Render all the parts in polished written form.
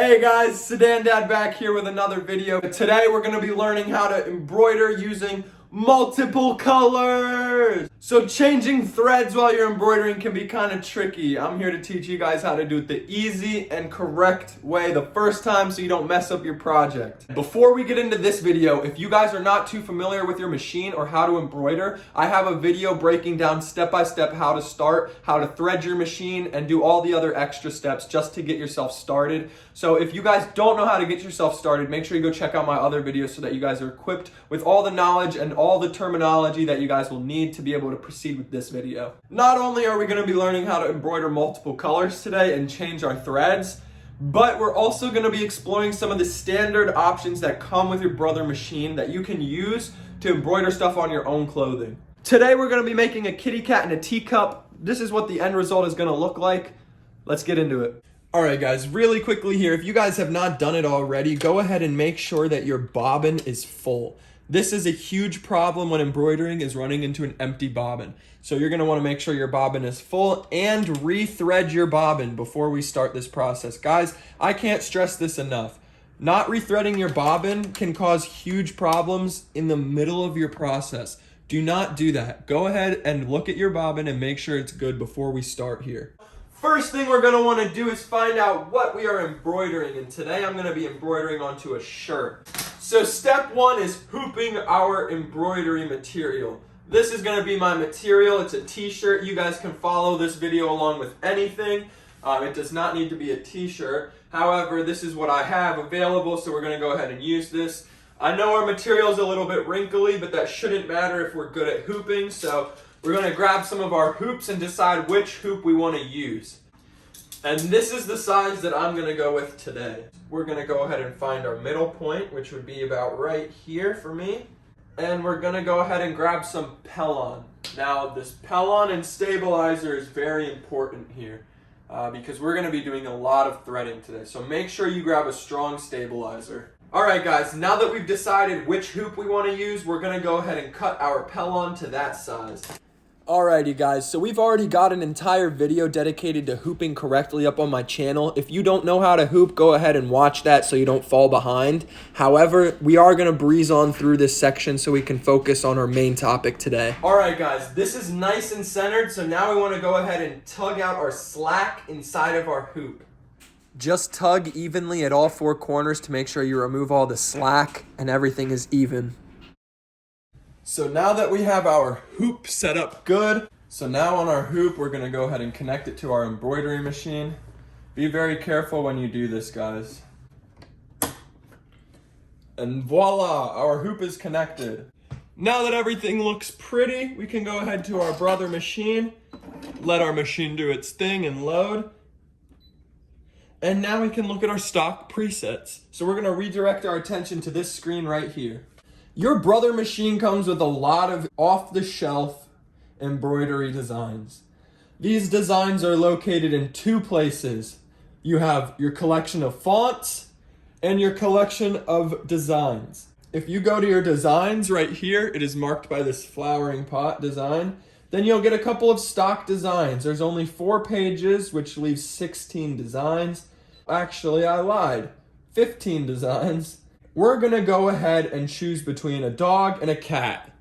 Hey guys, Sedan Dad back here with another video. Today we're going to be learning how to embroider using multiple colors. So changing threads while you're embroidering can be kind of tricky. I'm here to teach you guys how to do it the easy and correct way the first time so you don't mess up your project. Before we get into this video, if you guys are not too familiar with your machine or how to embroider, I have a video breaking down step by step how to start, how to thread your machine, and do all the other extra steps just to get yourself started. So if you guys don't know how to get yourself started, make sure you go check out my other videos so that you guys are equipped with all the knowledge and all the terminology that you guys will need to be able to proceed with this video. Not only are we going to be learning how to embroider multiple colors today and change our threads, but we're also going to be exploring some of the standard options that come with your brother machine that you can use to embroider stuff on your own clothing. Today we're going to be making a kitty cat and a teacup. This is what the end result is going to look like. Let's get into it. Alright guys, really quickly here, if you guys have not done it already, go ahead and make sure that your bobbin is full. This is a huge problem when embroidering is running into an empty bobbin. So you're going to want to make sure your bobbin is full and rethread your bobbin before we start this process. Guys, I can't stress this enough. Not rethreading your bobbin can cause huge problems in the middle of your process. Do not do that. Go ahead and look at your bobbin and make sure it's good before we start here. First thing we're going to want to do is find out what we are embroidering, and today I'm going to be embroidering onto a shirt. So step one is hooping our embroidery material. This is going to be my material. It's a t-shirt. You guys can follow this video along with anything. It does not need to be a t-shirt. However, this is what I have available, so we're going to go ahead and use this. I know our material is a little bit wrinkly, but that shouldn't matter if we're good at hooping, so we're going to grab some of our hoops and decide which hoop we want to use. And this is the size that I'm going to go with today. We're going to go ahead and find our middle point, which would be about right here for me. And we're going to go ahead and grab some Pellon. Now, this Pellon and stabilizer is very important here because we're going to be doing a lot of threading today. So make sure you grab a strong stabilizer. Alright guys, now that we've decided which hoop we want to use, we're going to go ahead and cut our Pellon to that size. Alrighty guys, so we've already got an entire video dedicated to hooping correctly up on my channel. If you don't know how to hoop, go ahead and watch that so you don't fall behind. However, we are going to breeze on through this section so we can focus on our main topic today. Alright guys, this is nice and centered, so now we want to go ahead and tug out our slack inside of our hoop. Just tug evenly at all four corners to make sure you remove all the slack and everything is even. So now that we have our hoop set up good, so now on our hoop, we're going to go ahead and connect it to our embroidery machine. Be very careful when you do this, guys. And voila, our hoop is connected. Now that everything looks pretty, we can go ahead to our brother machine, let our machine do its thing and load. And now we can look at our stock presets. So we're going to redirect our attention to this screen right here. Your brother machine comes with a lot of off-the-shelf embroidery designs. These designs are located in two places. You have your collection of fonts and your collection of designs. If you go to your designs right here, it is marked by this flowering pot design. Then you'll get a couple of stock designs. There's only 4 pages, which leaves 16 designs. Actually, I lied. 15 designs. We're going to go ahead and choose between a dog and a cat.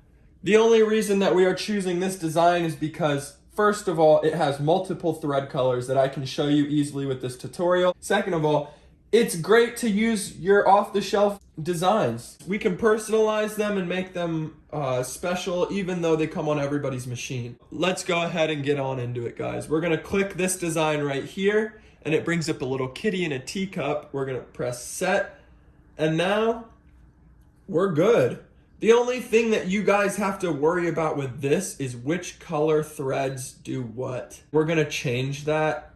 The only reason that we are choosing this design is because, first of all, it has multiple thread colors that I can show you easily with this tutorial. Second of all, it's great to use your off-the-shelf designs. We can personalize them and make them special even though they come on everybody's machine. Let's go ahead and get on into it, guys. We're going to click this design right here, and it brings up a little kitty and a teacup. We're going to press set. And now, we're good. The only thing that you guys have to worry about with this is which color threads do what. We're going to change that.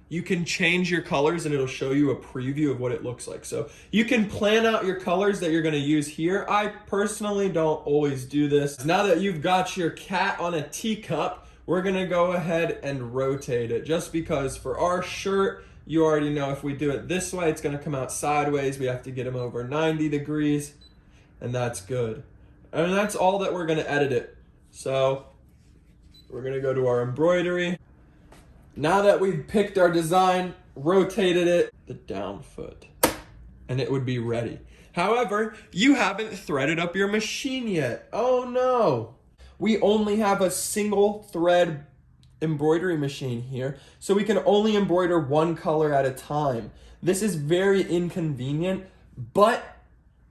You can change your colors and it'll show you a preview of what it looks like. So you can plan out your colors that you're going to use here. I personally don't always do this. Now that you've got your cat on a teacup, we're going to go ahead and rotate it. Just because for our shirt, you already know if we do it this way, it's going to come out sideways. We have to get them over 90 degrees, and that's good. And that's all that we're going to edit it. So we're going to go to our embroidery. Now that we've picked our design, rotated it the down foot, and it would be ready. However, you haven't threaded up your machine yet. Oh no. We only have a single thread embroidery machine here, so we can only embroider one color at a time. This is very inconvenient, but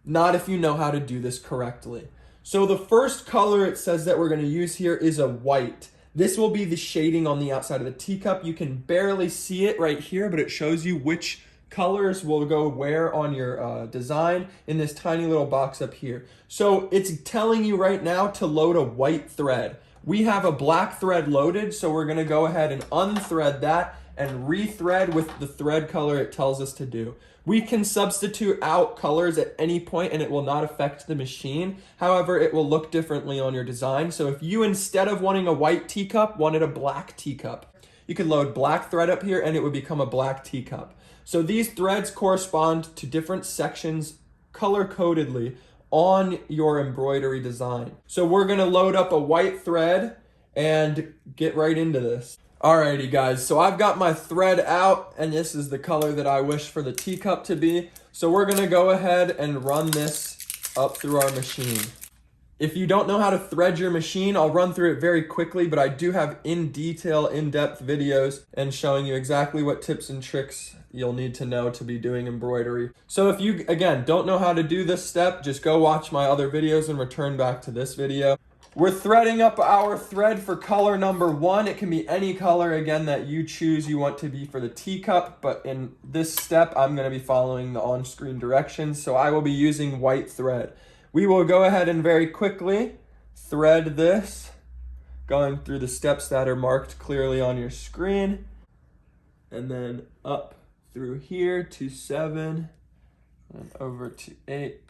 not if you know how to do this correctly. So the first color it says that we're going to use here is a white. This will be the shading on the outside of the teacup. You can barely see it right here, but it shows you which colors will go where on your design in this tiny little box up here. So it's telling you right now to load a white thread. We have a black thread loaded, so we're going to go ahead and unthread that and rethread with the thread color it tells us to do. We can substitute out colors at any point and it will not affect the machine. However, it will look differently on your design. So if you, instead of wanting a white teacup, wanted a black teacup, you could load black thread up here and it would become a black teacup. So these threads correspond to different sections color-codedly on your embroidery design. So we're gonna load up a white thread and get right into this. Alrighty guys, so I've got my thread out and this is the color that I wish for the teacup to be. So we're gonna go ahead and run this up through our machine. If you don't know how to thread your machine, I'll run through it very quickly, but I do have in-depth videos and showing you exactly what tips and tricks you'll need to know to be doing embroidery. So if you, again, don't know how to do this step, just go watch my other videos and return back to this video. We're threading up our thread for color number 1. It can be any color, again, that you choose you want to be for the teacup, but in this step, I'm going to be following the on-screen directions, so I will be using white thread. We will go ahead and very quickly thread this, going through the steps that are marked clearly on your screen, and then up through here to 7, and over to 8.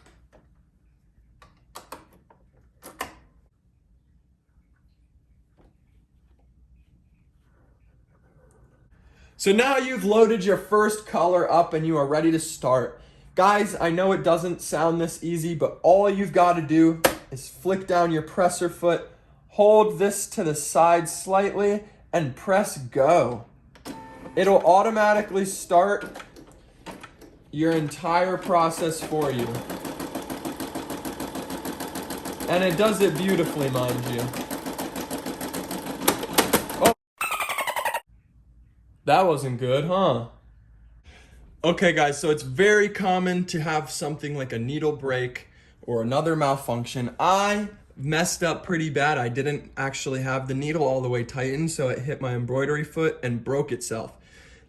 So now you've loaded your first color up and you are ready to start. Guys, I know it doesn't sound this easy, but all you've got to do is flick down your presser foot, hold this to the side slightly, and press go. It'll automatically start your entire process for you. And it does it beautifully, mind you. Oh, that wasn't good, huh? Okay guys, so it's very common to have something like a needle break or another malfunction. I messed up pretty bad. I didn't actually have the needle all the way tightened, so it hit my embroidery foot and broke itself.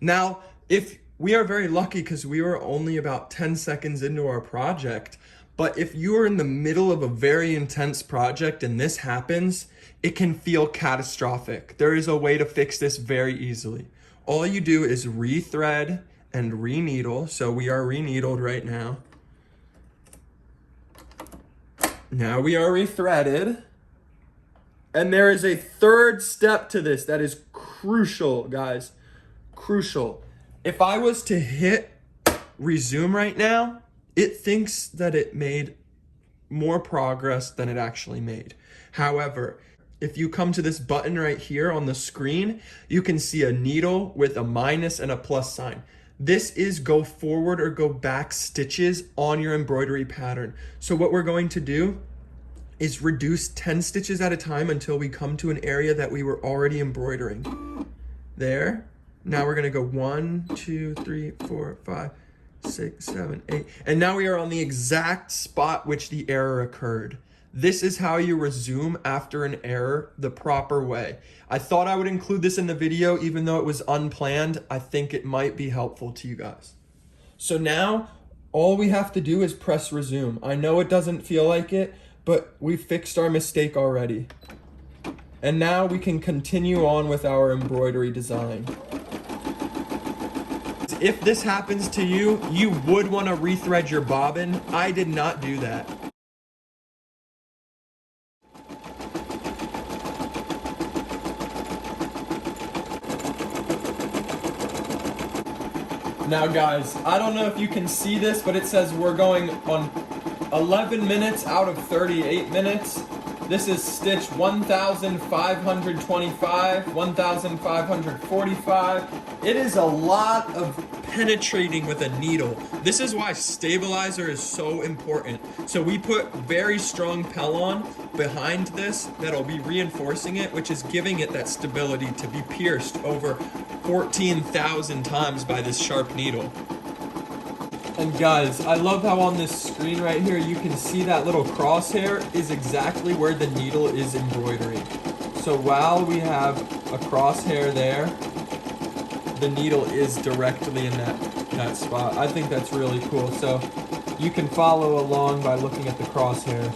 Now, if we are very lucky because we were only about 10 seconds into our project, but if you are in the middle of a very intense project and this happens, it can feel catastrophic. There is a way to fix this very easily. All you do is rethread and re-needle. So we are re-needled right now. Now we are rethreaded. And there is a third step to this that is crucial, guys. Crucial. If I was to hit resume right now, it thinks that it made more progress than it actually made. However, if you come to this button right here on the screen, you can see a needle with a minus and a plus sign. This is go forward or go back stitches on your embroidery pattern. So what we're going to do is reduce 10 stitches at a time until we come to an area that we were already embroidering. There. Now we're gonna go 1, 2, 3, 4, 5, 6, 7, 8. And now we are on the exact spot which the error occurred. This is how you resume after an error the proper way. I thought I would include this in the video even though it was unplanned. I think it might be helpful to you guys. So now all we have to do is press resume. I know it doesn't feel like it, but we fixed our mistake already. And now we can continue on with our embroidery design. If this happens to you, you would want to rethread your bobbin. I did not do that. Now guys, I don't know if you can see this, but it says we're going on 11 minutes out of 38 minutes. This is stitch 1525, 1545. It is a lot of penetrating with a needle. This is why stabilizer is so important. So we put very strong Pellon behind this that'll be reinforcing it, which is giving it that stability to be pierced over 14,000 times by this sharp needle. And guys, I love how on this screen right here, you can see that little crosshair is exactly where the needle is embroidering. So while we have a crosshair there, the needle is directly in that spot. I think that's really cool. So you can follow along by looking at the crosshairs.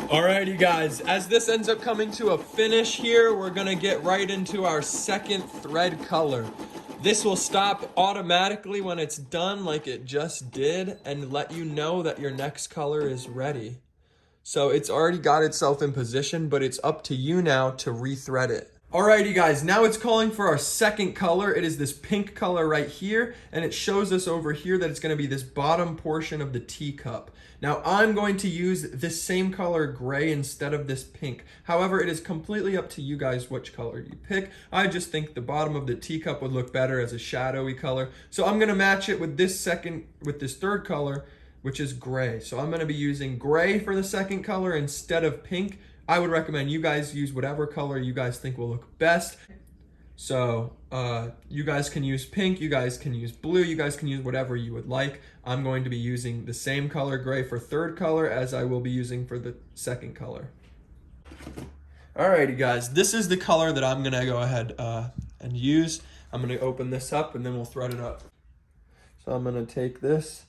Alrighty guys, as this ends up coming to a finish here, we're gonna get right into our second thread color. This will stop automatically when it's done like it just did and let you know that your next color is ready. So it's already got itself in position, but it's up to you now to rethread it. Alrighty guys, now it's calling for our second color. It is this pink color right here, and it shows us over here that it's gonna be this bottom portion of the teacup. Now I'm going to use this same color gray instead of this pink. However, it is completely up to you guys which color you pick. I just think the bottom of the teacup would look better as a shadowy color. So I'm gonna match it with this third color, which is gray. So I'm gonna be using gray for the second color instead of pink. I would recommend you guys use whatever color you guys think will look best. So you guys can use pink, you guys can use blue, you guys can use whatever you would like. I'm going to be using the same color gray for third color as I will be using for the second color. Alrighty guys, this is the color that I'm gonna go ahead and use. I'm gonna open this up and then we'll thread it up. So I'm gonna take this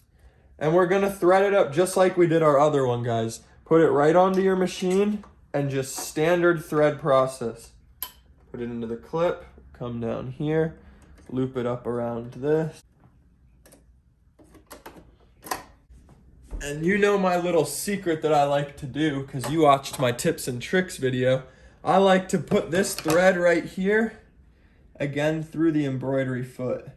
and we're gonna thread it up just like we did our other one, guys. Put it right onto your machine and just standard thread process. Put it into the clip, come down here, loop it up around this. And you know my little secret that I like to do, because you watched my tips and tricks video. I like to put this thread right here, again through the embroidery foot.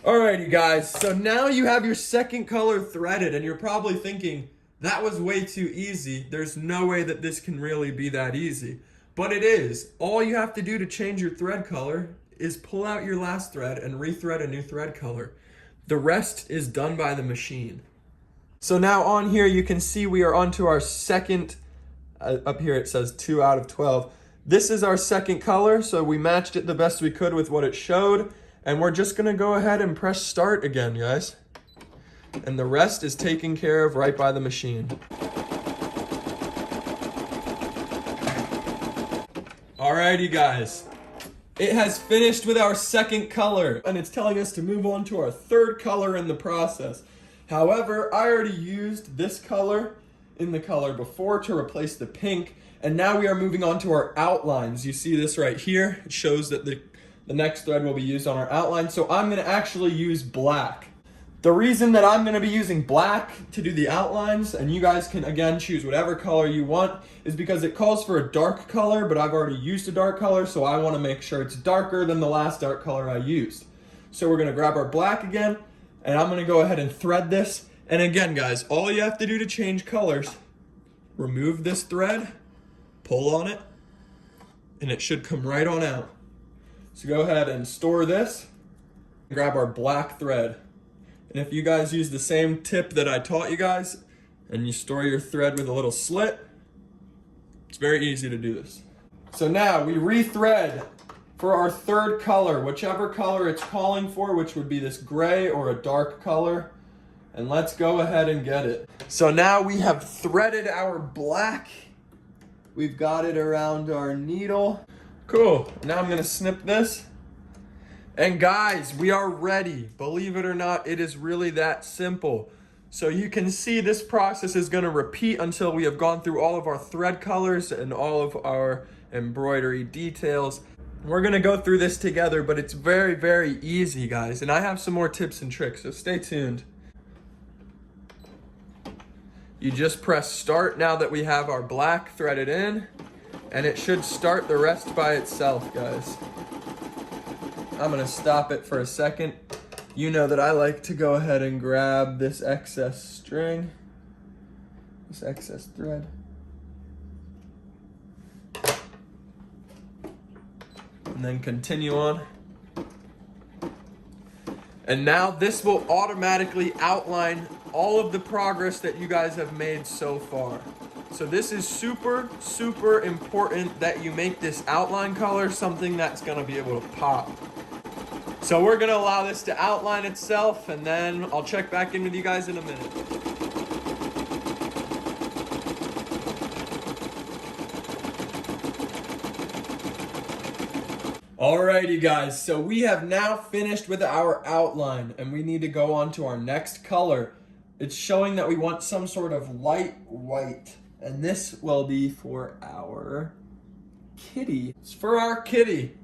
Alrighty guys, so now you have your second color threaded, and you're probably thinking, that was way too easy. There's no way that this can really be that easy. But it is. All you have to do to change your thread color is pull out your last thread and rethread a new thread color. The rest is done by the machine. So now on here you can see we are onto our second, up here it says 2 out of 12. This is our second color, so we matched it the best we could with what it showed. And we're just gonna go ahead and press start again, guys. And the rest is taken care of right by the machine. Alrighty guys, it has finished with our second color and it's telling us to move on to our third color in the process. However, I already used this color in the color before to replace the pink, and now we are moving on to our outlines. You see this right here? It shows that the next thread will be used on our outline, so I'm gonna actually use black. The reason that I'm gonna be using black to do the outlines, and you guys can again choose whatever color you want, is because it calls for a dark color, but I've already used a dark color, so I wanna make sure it's darker than the last dark color I used. So we're gonna grab our black again, and I'm gonna go ahead and thread this. And again, guys, all you have to do to change colors, remove this thread, pull on it, and it should come right on out. So go ahead and store this, grab our black thread. And if you guys use the same tip that I taught you guys, and you store your thread with a little slit, it's very easy to do this. So now we rethread for our third color, whichever color it's calling for, which would be this gray or a dark color. And let's go ahead and get it. So now we have threaded our black. We've got it around our needle. Cool, now I'm gonna snip this. And guys, we are ready. Believe it or not, it is really that simple. So you can see this process is gonna repeat until we have gone through all of our thread colors and all of our embroidery details. We're gonna go through this together, but it's very, very easy, guys. And I have some more tips and tricks, so stay tuned. You just press start now that we have our black threaded in, and it should start the rest by itself, guys. I'm gonna stop it for a second. You know that I like to go ahead and grab this excess string, this excess thread. and then continue on. And now this will automatically outline all of the progress that you guys have made so far. So this is super, super important that you make this outline color something that's gonna be able to pop. So we're gonna allow this to outline itself, and then I'll check back in with you guys in a minute. Alrighty guys, so we have now finished with our outline, and we need to go on to our next color. It's showing that we want some sort of light white, and this will be for our kitty. It's for our kitty.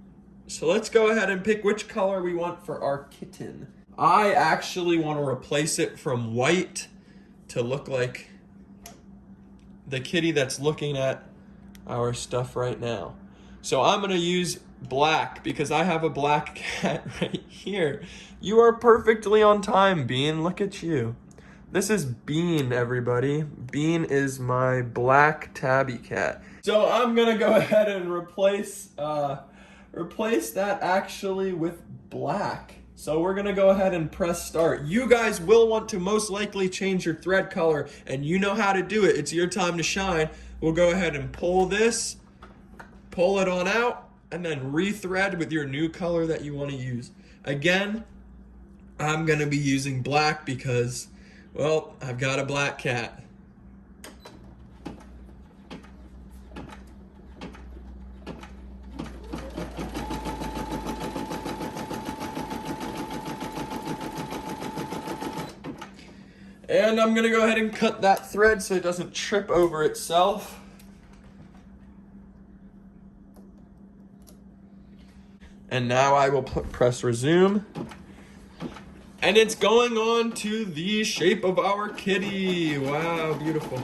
So let's go ahead and pick which color we want for our kitten. I actually want to replace it from white to look like the kitty that's looking at our stuff right now. So I'm gonna use black because I have a black cat right here. You are perfectly on time, Bean. Look at you. This is Bean, everybody. Bean is my black tabby cat. So I'm gonna go ahead and replace that actually with black. So we're gonna go ahead and press start. You guys will want to most likely change your thread color, and you know how to do it. It's your time to shine. We'll go ahead and pull this, pull it on out, and then rethread with your new color that you want to use. Again, I'm gonna be using black because, well, I've got a black cat. And I'm gonna go ahead and cut that thread so it doesn't trip over itself. And now I will press resume. And it's going on to the shape of our kitty. Wow, beautiful.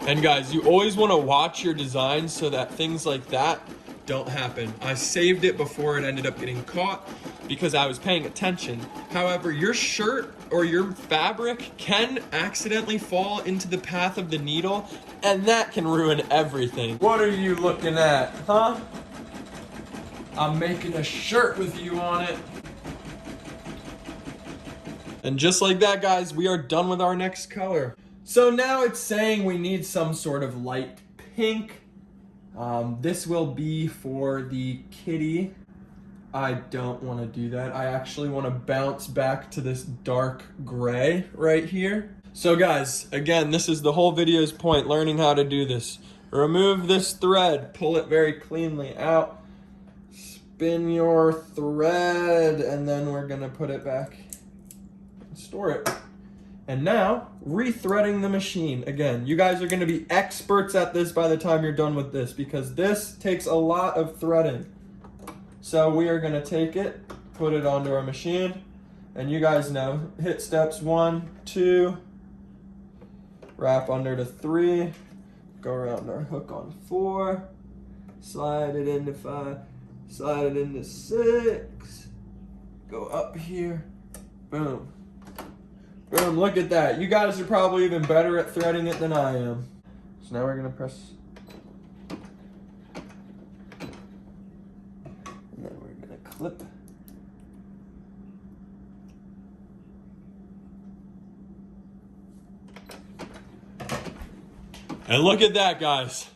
And guys, you always want to watch your design so that things like that don't happen. I saved it before it ended up getting caught because I was paying attention. However, your shirt or your fabric can accidentally fall into the path of the needle, and that can ruin everything. What are you looking at, huh? I'm making a shirt with you on it. And just like that, guys, we are done with our next color. So now it's saying we need some sort of light pink. This will be for the kitty. I don't want to do that. I actually want to bounce back to this dark gray right here. So guys, again, this is the whole video's point, learning how to do this. Remove this thread, pull it very cleanly out, spin your thread, and then we're gonna put it back and store it. And now, rethreading the machine. Again, you guys are gonna be experts at this by the time you're done with this because this takes a lot of threading. So we are gonna take it, put it onto our machine, and you guys know, hit steps 1, 2, wrap under to 3, go around our hook on 4, slide it into 5, slide it into 6, go up here, boom. Boom, look at that. You guys are probably even better at threading it than I am. So now we're gonna press, and then we're gonna clip. And look at that, guys.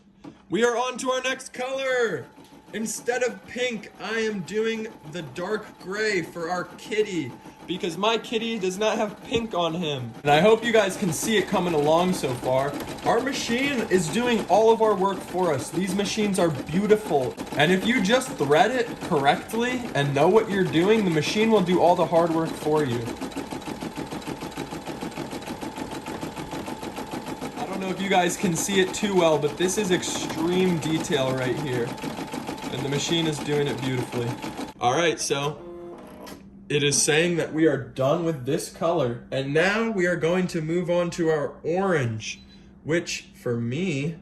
We are on to our next color. Instead of pink, I am doing the dark gray for our kitty because my kitty does not have pink on him. And I hope you guys can see it coming along so far. Our machine is doing all of our work for us. These machines are beautiful. And if you just thread it correctly and know what you're doing, the machine will do all the hard work for you. I don't know if you guys can see it too well, but this is extreme detail right here. And the machine is doing it beautifully. All right, so it is saying that we are done with this color. And now we are going to move on to our orange, which for me,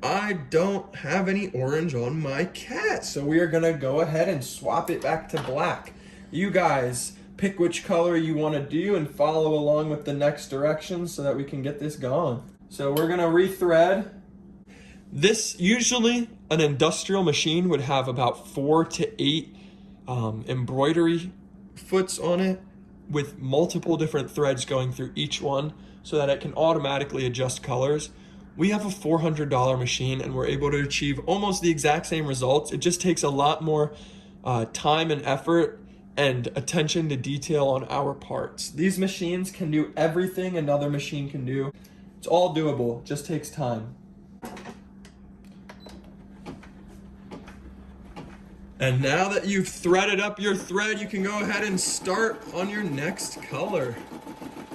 I don't have any orange on my cat. So we are gonna go ahead and swap it back to black. You guys, pick which color you want to do and follow along with the next directions so that we can get this going. So we're gonna rethread. This, usually an industrial machine would have about 4 to 8 embroidery foots on it with multiple different threads going through each one so that it can automatically adjust colors. We have a $400 machine and we're able to achieve almost the exact same results. It just takes a lot more time and effort and attention to detail on our parts. These machines can do everything another machine can do. It's all doable, it just takes time. And now that you've threaded up your thread, you can go ahead and start on your next color.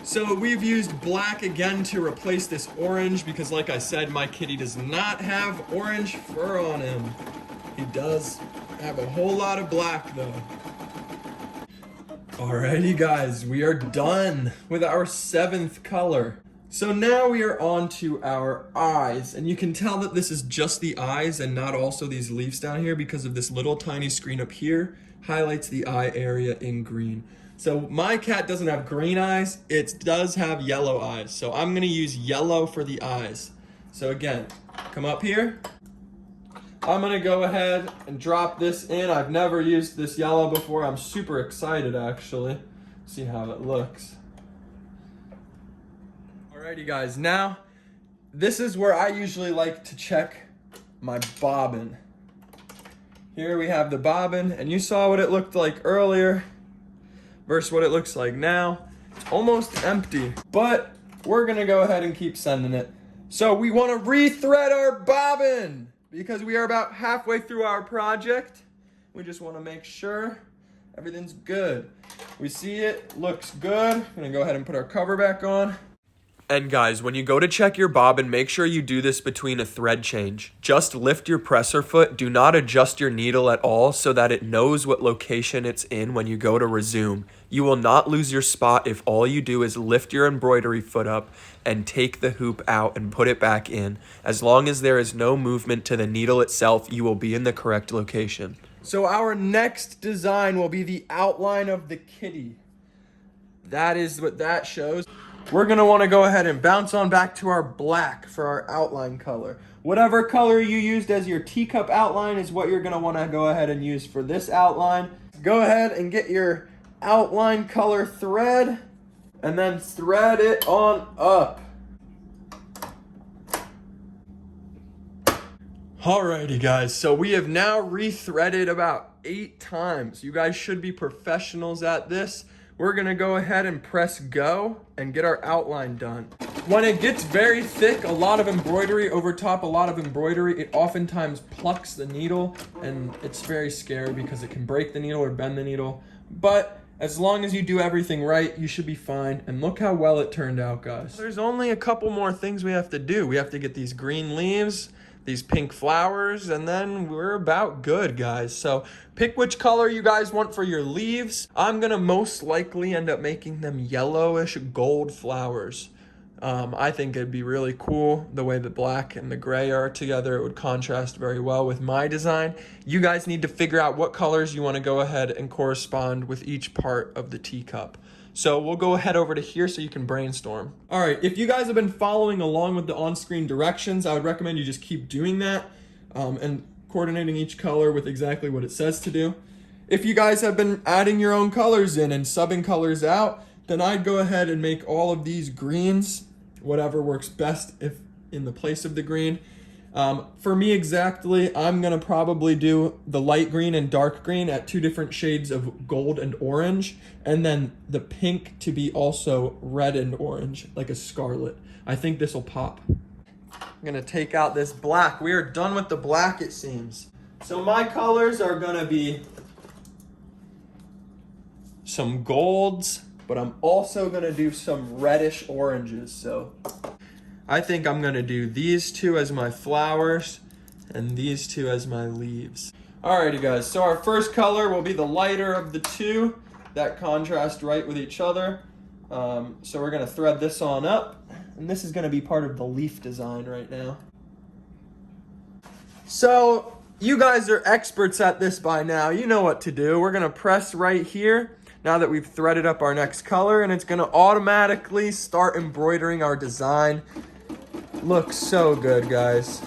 So we've used black again to replace this orange because, like I said, my kitty does not have orange fur on him. He does have a whole lot of black though. Alrighty guys, we are done with our 7th color. So now we are on to our eyes, and you can tell that this is just the eyes and not also these leaves down here because of this little tiny screen up here highlights the eye area in green. So my cat doesn't have green eyes, it does have yellow eyes. So I'm gonna use yellow for the eyes. So again, come up here. I'm gonna go ahead and drop this in. I've never used this yellow before. I'm super excited actually. See how it looks. Alrighty guys, now this is where I usually like to check my bobbin. Here we have the bobbin, and you saw what it looked like earlier versus what it looks like now. It's almost empty, but we're gonna go ahead and keep sending it. So we wanna rethread our bobbin because we are about halfway through our project. We just wanna make sure everything's good. We see it looks good. I'm gonna go ahead and put our cover back on. And guys, when you go to check your bobbin, make sure you do this between a thread change. Just lift your presser foot. Do not adjust your needle at all so that it knows what location it's in when you go to resume. You will not lose your spot if all you do is lift your embroidery foot up and take the hoop out and put it back in. As long as there is no movement to the needle itself, you will be in the correct location. So our next design will be the outline of the kitty. That is what that shows. We're gonna wanna go ahead and bounce on back to our black for our outline color. Whatever color you used as your teacup outline is what you're gonna wanna go ahead and use for this outline. Go ahead and get your outline color thread and then thread it on up. Alrighty guys, so we have now rethreaded about 8 times. You guys should be professionals at this. We're gonna go ahead and press go and get our outline done. When it gets very thick, a lot of embroidery over top, a lot of embroidery, it oftentimes plucks the needle and it's very scary because it can break the needle or bend the needle. But as long as you do everything right, you should be fine. And look how well it turned out, guys. There's only a couple more things we have to do. We have to get these green leaves, these pink flowers, and then we're about good, guys. So pick which color you guys want for your leaves. I'm gonna most likely end up making them yellowish gold flowers. I think it'd be really cool the way the black and the gray are together. It would contrast very well with my design. You guys need to figure out what colors you want to go ahead and correspond with each part of the teacup. So we'll go ahead over to here so you can brainstorm. All right, if you guys have been following along with the on-screen directions, I would recommend you just keep doing that and coordinating each color with exactly what it says to do. If you guys have been adding your own colors in and subbing colors out, then I'd go ahead and make all of these greens, whatever works best if in the place of the green. For me exactly, I'm gonna probably do the light green and dark green at 2 different shades of gold and orange, and then the pink to be also red and orange, like a scarlet. I think this will pop. I'm gonna take out this black. We are done with the black, it seems. So my colors are gonna be some golds, but I'm also gonna do some reddish oranges. So I think I'm gonna do these 2 as my flowers and these 2 as my leaves. Alrighty guys, so our first color will be the lighter of the 2 that contrast right with each other. So we're gonna thread this on up, and this is gonna be part of the leaf design right now. So you guys are experts at this by now. You know what to do. We're gonna press right here now that we've threaded up our next color, and it's gonna automatically start embroidering our design. Looks so good, guys.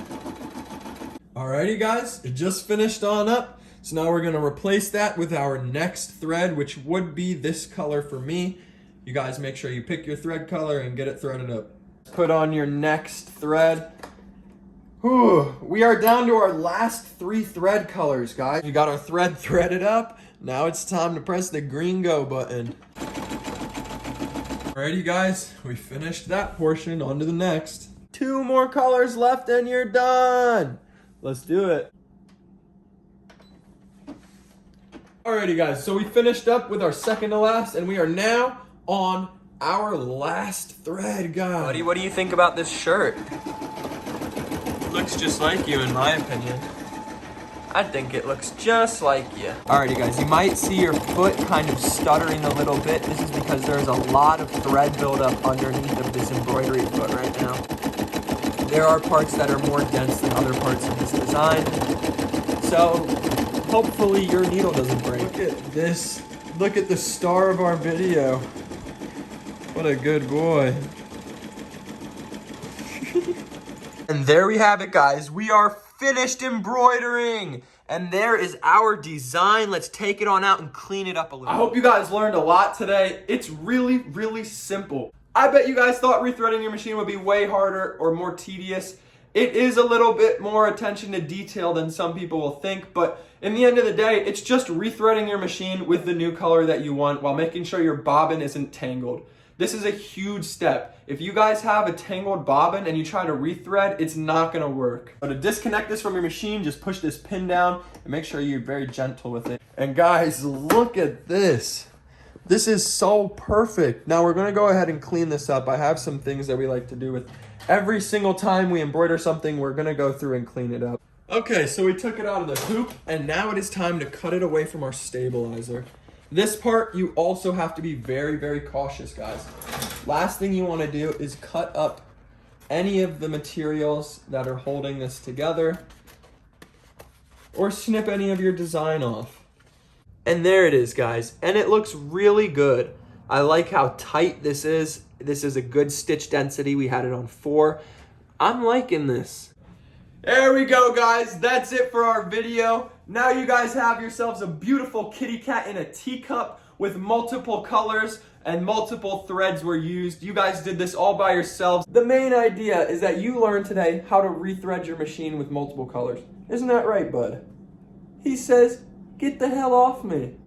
Alrighty guys, it just finished on up. So now we're gonna replace that with our next thread, which would be this color for me. You guys make sure you pick your thread color and get it threaded up. Put on your next thread. Whew, we are down to our last 3 thread colors, guys. We got our thread threaded up. Now it's time to press the green go button. Alrighty guys, we finished that portion, on to the next. 2 more colors left and you're done. Let's do it. Alrighty guys, so we finished up with our second to last, and we are now on our last thread, guys. Buddy, what do you think about this shirt? Looks just like you, in my opinion. I think it looks just like you. Alrighty guys, you might see your foot kind of stuttering a little bit. This is because there's a lot of thread buildup underneath of this embroidery foot right now. There are parts that are more dense than other parts of this design. So hopefully your needle doesn't break. Look at this. Look at the star of our video. What a good boy. And there we have it, guys. We are finished embroidering. And there is our design. Let's take it on out and clean it up a little. I hope you guys learned a lot today. It's really, really simple. I bet you guys thought rethreading your machine would be way harder or more tedious. It is a little bit more attention to detail than some people will think, but in the end of the day, it's just rethreading your machine with the new color that you want while making sure your bobbin isn't tangled. This is a huge step. If you guys have a tangled bobbin and you try to rethread, it's not gonna work. So to disconnect this from your machine, just push this pin down and make sure you're very gentle with it. And guys, look at this. This is so perfect. Now we're gonna go ahead and clean this up. I have some things that we like to do with every single time we embroider something. We're gonna go through and clean it up. Okay, so we took it out of the hoop, and now it is time to cut it away from our stabilizer. This part, you also have to be very, very cautious, guys. Last thing you wanna do is cut up any of the materials that are holding this together, or snip any of your design off. And there it is, guys, and it looks really good. I like how tight this is. This is a good stitch density. We had it on 4. I'm liking this. There we go, guys. That's it for our video. Now you guys have yourselves a beautiful kitty cat in a teacup with multiple colors and multiple threads were used. You guys did this all by yourselves. The main idea is that you learned today how to rethread your machine with multiple colors. Isn't that right, bud? He says, get the hell off me.